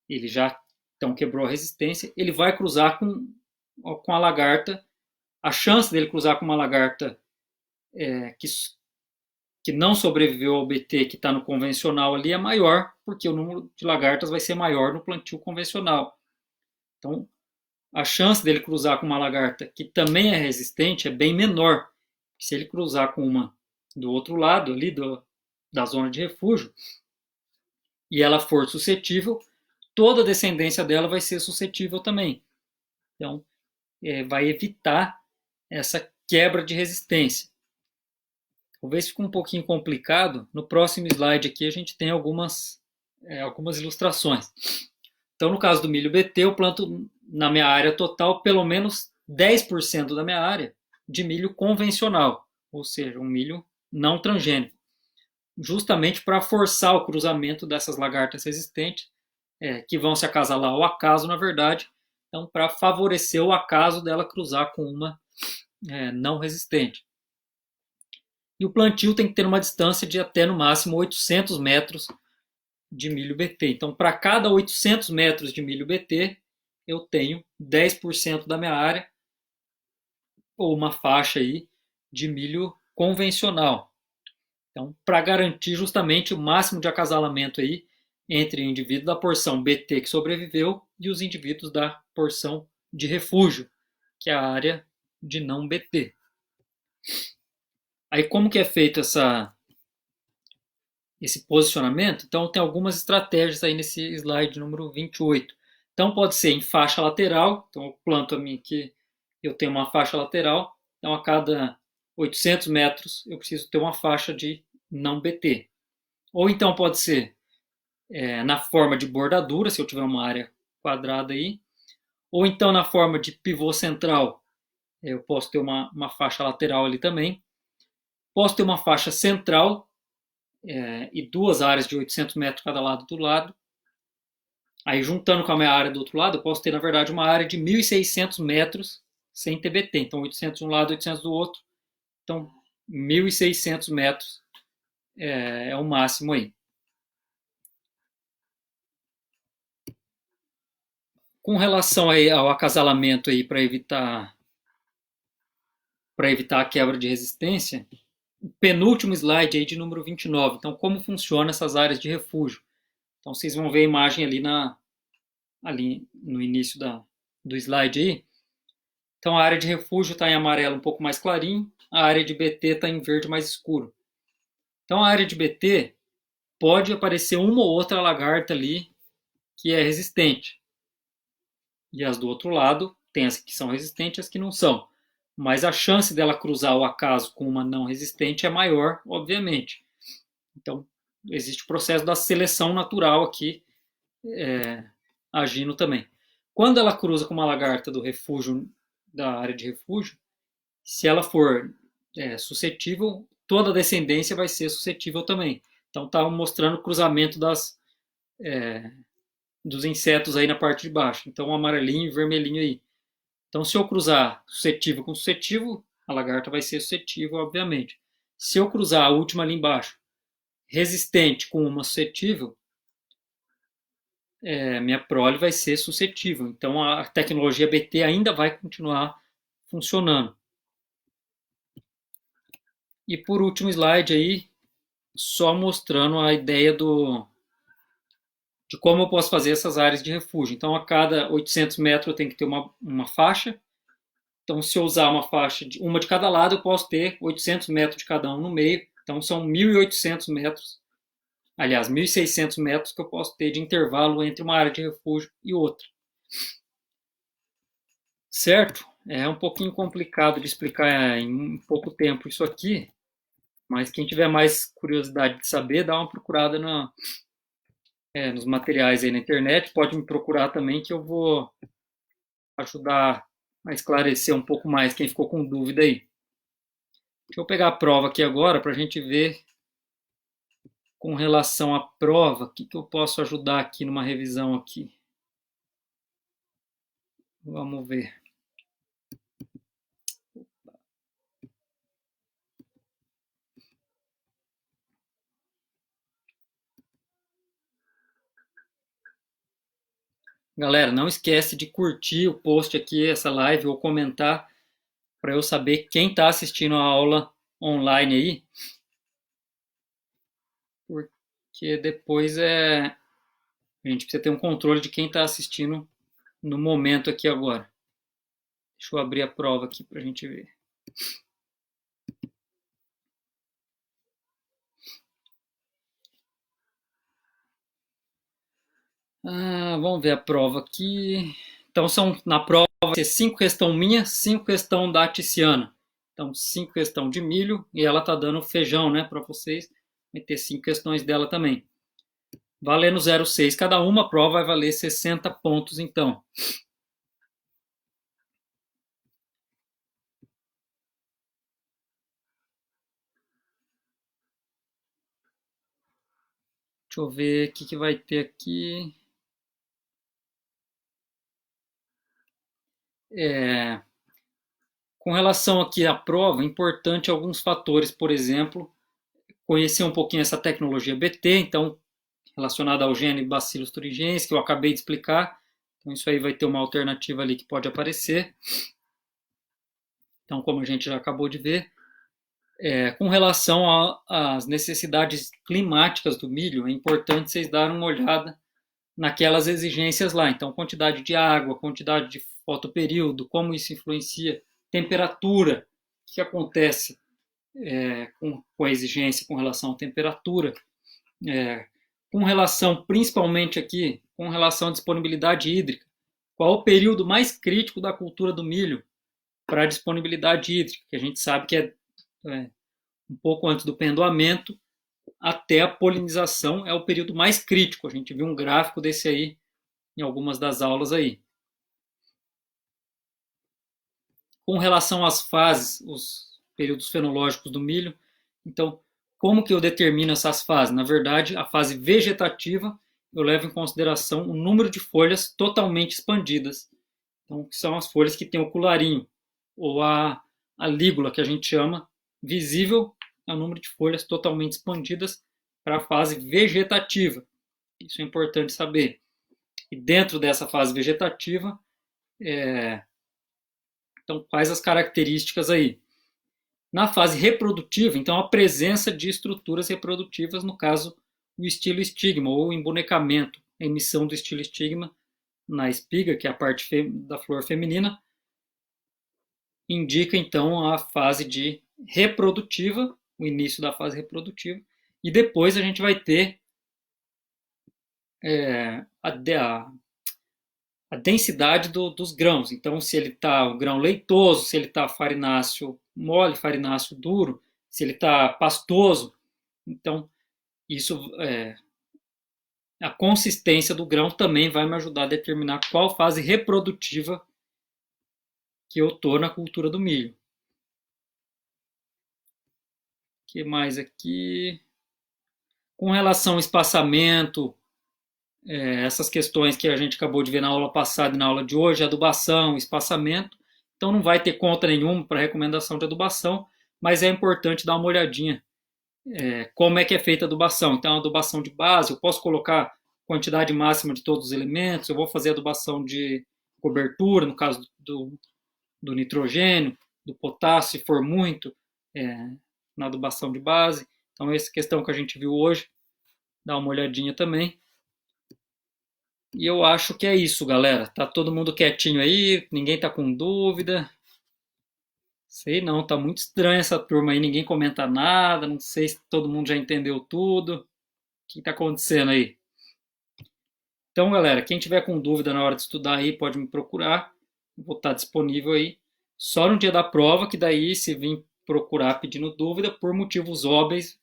ele já então quebrou a resistência, ele vai cruzar com a lagarta, a chance dele cruzar com uma lagarta que não sobreviveu ao BT, que está no convencional ali, é maior, porque o número de lagartas vai ser maior no plantio convencional. Então, a chance dele cruzar com uma lagarta que também é resistente é bem menor. Se ele cruzar com uma do outro lado ali da zona de refúgio e ela for suscetível, toda a descendência dela vai ser suscetível também. Então, vai evitar essa quebra de resistência. Talvez fique um pouquinho complicado. No próximo slide aqui a gente tem algumas ilustrações. Então, no caso do milho BT, eu planto na minha área total pelo menos 10% da minha área de milho convencional, ou seja, um milho não transgênico, justamente para forçar o cruzamento dessas lagartas resistentes, que vão se acasalar ao acaso, na verdade, então para favorecer o acaso dela cruzar com uma não resistente. E o plantio tem que ter uma distância de até no máximo 800 metros de milho BT. Então, para cada 800 metros de milho BT, eu tenho 10% da minha área, ou uma faixa aí de milho convencional. Então, para garantir justamente o máximo de acasalamento aí entre o indivíduo da porção BT que sobreviveu e os indivíduos da porção de refúgio, que é a área de não BT. Aí como que é feito esse posicionamento? Então tem algumas estratégias aí nesse slide número 28. Então pode ser em faixa lateral, então eu planto a mim aqui, eu tenho uma faixa lateral, então a cada 800 metros eu preciso ter uma faixa de não BT. Ou então pode ser na forma de bordadura, se eu tiver uma área quadrada aí, ou então na forma de pivô central, eu posso ter uma faixa lateral ali também. Posso ter uma faixa central e duas áreas de 800 metros cada lado do lado. Aí juntando com a minha área do outro lado, eu posso ter na verdade uma área de 1.600 metros sem TBT. Então 800 de um lado, 800 do outro. Então 1.600 metros é o máximo aí. Com relação aí ao acasalamento aí para evitar a quebra de resistência, o penúltimo slide aí de número 29. Então como funcionam essas áreas de refúgio? Então vocês vão ver a imagem ali no início do slide aí. Então a área de refúgio está em amarelo um pouco mais clarinho, a área de BT está em verde mais escuro. Então a área de BT pode aparecer uma ou outra lagarta ali que é resistente. E as do outro lado tem as que são resistentes e as que não são. Mas a chance dela cruzar o acaso com uma não resistente é maior, obviamente. Então existe o processo da seleção natural aqui agindo também. Quando ela cruza com uma lagarta do refúgio, da área de refúgio, se ela for suscetível, toda a descendência vai ser suscetível também. Então está mostrando o cruzamento dos insetos aí na parte de baixo. Então amarelinho e vermelhinho aí. Então se eu cruzar suscetível com suscetível, a lagarta vai ser suscetível, obviamente. Se eu cruzar a última ali embaixo, resistente com uma suscetível, minha prole vai ser suscetível. Então a tecnologia BT ainda vai continuar funcionando. E por último slide aí, só mostrando a ideia de como eu posso fazer essas áreas de refúgio. Então, a cada 800 metros eu tenho que ter uma faixa. Então, se eu usar uma faixa uma de cada lado, eu posso ter 800 metros de cada um no meio. Então, são 1.800 metros, aliás, 1.600 metros que eu posso ter de intervalo entre uma área de refúgio e outra. Certo? É um pouquinho complicado de explicar em pouco tempo isso aqui, mas quem tiver mais curiosidade de saber, dá uma procurada nos materiais aí na internet. Pode me procurar também que eu vou ajudar a esclarecer um pouco mais quem ficou com dúvida aí. Deixa eu pegar a prova aqui agora para a gente ver com relação à prova, o que eu posso ajudar aqui numa revisão aqui. Vamos ver. Galera, não esquece de curtir o post aqui, essa live, ou comentar para eu saber quem está assistindo a aula online aí, porque depois a gente precisa ter um controle de quem está assistindo no momento aqui agora. Deixa eu abrir a prova aqui para a gente ver. Vamos ver a prova aqui. Então, na prova vai ser 5 questão minha, 5 questão da Ticiana. Então, 5 questão de milho e ela tá dando feijão, né, para vocês. Vai ter 5 questões dela também. Valendo 0,6 cada uma, a prova vai valer 60 pontos então. Deixa eu ver o que vai ter aqui. Com relação aqui à prova, é importante alguns fatores, por exemplo, conhecer um pouquinho essa tecnologia BT, então relacionada ao gene Bacillus thuringiensis, que eu acabei de explicar. Então isso aí vai ter uma alternativa ali que pode aparecer. Então, como a gente já acabou de ver, com relação às necessidades climáticas do milho, é importante vocês darem uma olhada naquelas exigências lá. Então, quantidade de água, quantidade de fotoperíodo, como isso influencia, temperatura, o que acontece com a exigência com relação à temperatura, com relação, principalmente aqui, com relação à disponibilidade hídrica. Qual o período mais crítico da cultura do milho para a disponibilidade hídrica? Que a gente sabe que é um pouco antes do pendoamento até a polinização é o período mais crítico. A gente viu um gráfico desse aí em algumas das aulas aí. Com relação às fases, os períodos fenológicos do milho, então, como que eu determino essas fases? Na verdade, a fase vegetativa, eu levo em consideração o número de folhas totalmente expandidas. Então, que são as folhas que têm o cularinho, ou a lígula, que a gente chama, visível é o número de folhas totalmente expandidas para a fase vegetativa. Isso é importante saber. E dentro dessa fase vegetativa, então, quais as características aí? Na fase reprodutiva, então, a presença de estruturas reprodutivas, no caso, o estilo estigma ou embonecamento, a emissão do estilo estigma na espiga, que é a parte da flor feminina, indica então a fase de reprodutiva, o início da fase reprodutiva, e depois a gente vai ter a densidade dos grãos. Então, se ele está o grão leitoso, se ele está farináceo mole, farináceo duro, se ele está pastoso. Então, isso a consistência do grão também vai me ajudar a determinar qual fase reprodutiva que eu estou na cultura do milho. O que mais aqui? Com relação ao espaçamento, essas questões que a gente acabou de ver na aula passada e na aula de hoje, adubação, espaçamento. Então não vai ter conta nenhuma para recomendação de adubação, mas é importante dar uma olhadinha como é que é feita a adubação. Então a adubação de base, eu posso colocar quantidade máxima de todos os elementos, eu vou fazer adubação de cobertura, no caso do nitrogênio, do potássio, se for muito, na adubação de base. Então essa questão que a gente viu hoje, dá uma olhadinha também. E eu acho que é isso, galera. Tá todo mundo quietinho aí, ninguém tá com dúvida. Sei não, tá muito estranha essa turma aí, ninguém comenta nada, não sei se todo mundo já entendeu tudo. O que tá acontecendo aí? Então, galera, quem tiver com dúvida na hora de estudar aí, pode me procurar. Vou estar disponível aí. Só no dia da prova, que daí se vir procurar pedindo dúvida, por motivos óbvios,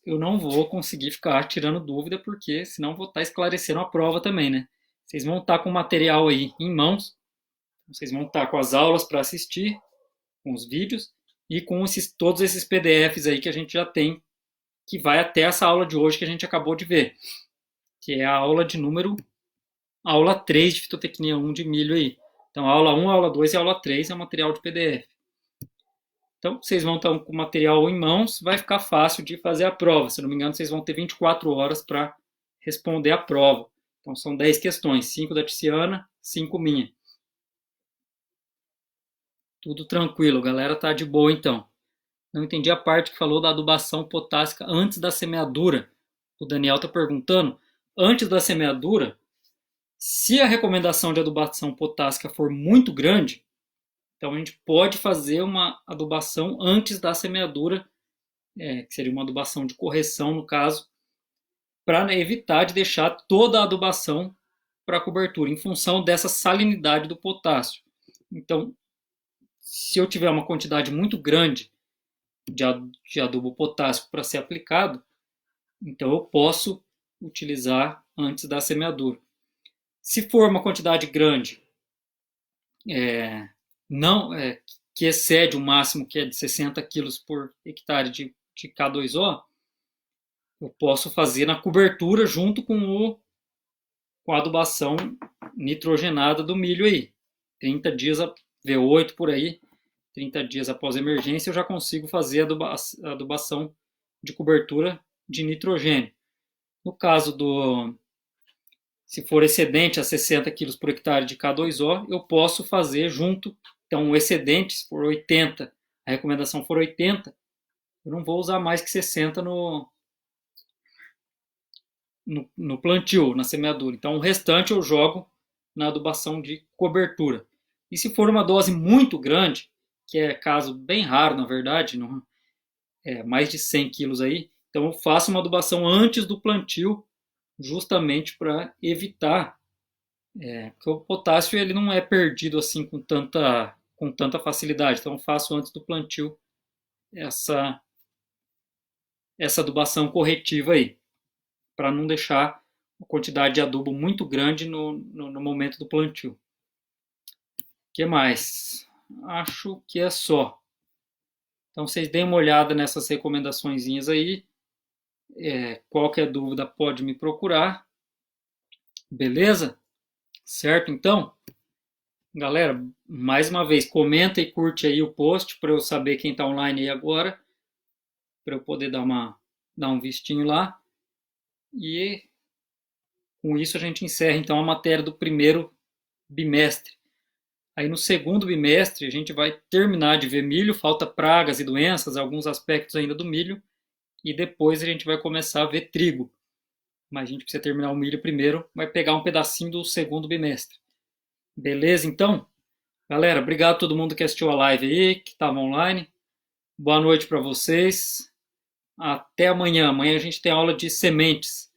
eu não vou conseguir ficar tirando dúvida, porque senão vou estar esclarecendo a prova também, né? Vocês vão estar com o material aí em mãos, vocês vão estar com as aulas para assistir, com os vídeos, e com todos esses PDFs aí que a gente já tem, que vai até essa aula de hoje que a gente acabou de ver, que é a aula de aula 3 de fitotecnia 1 de milho aí. Então, a aula 1, a aula 2 e a aula 3 é o material de PDF. Então, vocês vão estar com o material em mãos, vai ficar fácil de fazer a prova. Se não me engano, vocês vão ter 24 horas para responder a prova. Então são 10 questões, 5 da Tiziana, 5 minha. Tudo tranquilo, a galera tá de boa então. Não entendi a parte que falou da adubação potássica antes da semeadura. O Daniel está perguntando, antes da semeadura, se a recomendação de adubação potássica for muito grande, então a gente pode fazer uma adubação antes da semeadura, que seria uma adubação de correção no caso, para evitar de deixar toda a adubação para a cobertura, em função dessa salinidade do potássio. Então, se eu tiver uma quantidade muito grande de adubo potássico para ser aplicado, então eu posso utilizar antes da semeadura. Se for uma quantidade grande, não que excede o máximo, que é de 60 kg por hectare de K2O, eu posso fazer na cobertura junto com a adubação nitrogenada do milho aí. 30 dias, V8 por aí, 30 dias após a emergência, eu já consigo fazer a adubação de cobertura de nitrogênio. No caso se for excedente a 60 kg por hectare de K2O, eu posso fazer junto. Então, o excedente, se for 80, a recomendação for 80, eu não vou usar mais que 60 no plantio, na semeadura. Então, o restante eu jogo na adubação de cobertura. E se for uma dose muito grande, que é caso bem raro, na verdade, não, mais de 100 quilos aí, então eu faço uma adubação antes do plantio, justamente para evitar, porque o potássio ele não é perdido assim com tanta facilidade. Então eu faço antes do plantio essa adubação corretiva aí, para não deixar uma quantidade de adubo muito grande no momento do plantio. O que mais? Acho que é só. Então vocês deem uma olhada nessas recomendaçõezinhas aí. Qualquer dúvida pode me procurar. Beleza? Certo? Então, galera, mais uma vez, comenta e curte aí o post para eu saber quem está online aí agora, para eu poder dar um vistinho lá. E com isso a gente encerra então a matéria do primeiro bimestre. Aí no segundo bimestre a gente vai terminar de ver milho, falta pragas e doenças, alguns aspectos ainda do milho, e depois a gente vai começar a ver trigo. Mas a gente precisa terminar o milho primeiro, vai pegar um pedacinho do segundo bimestre. Beleza, então? Galera, obrigado a todo mundo que assistiu a live aí, que estava online. Boa noite para vocês. Até amanhã. Amanhã a gente tem aula de sementes.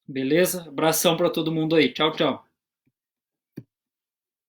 Beleza? Abração para todo mundo aí. Tchau, tchau.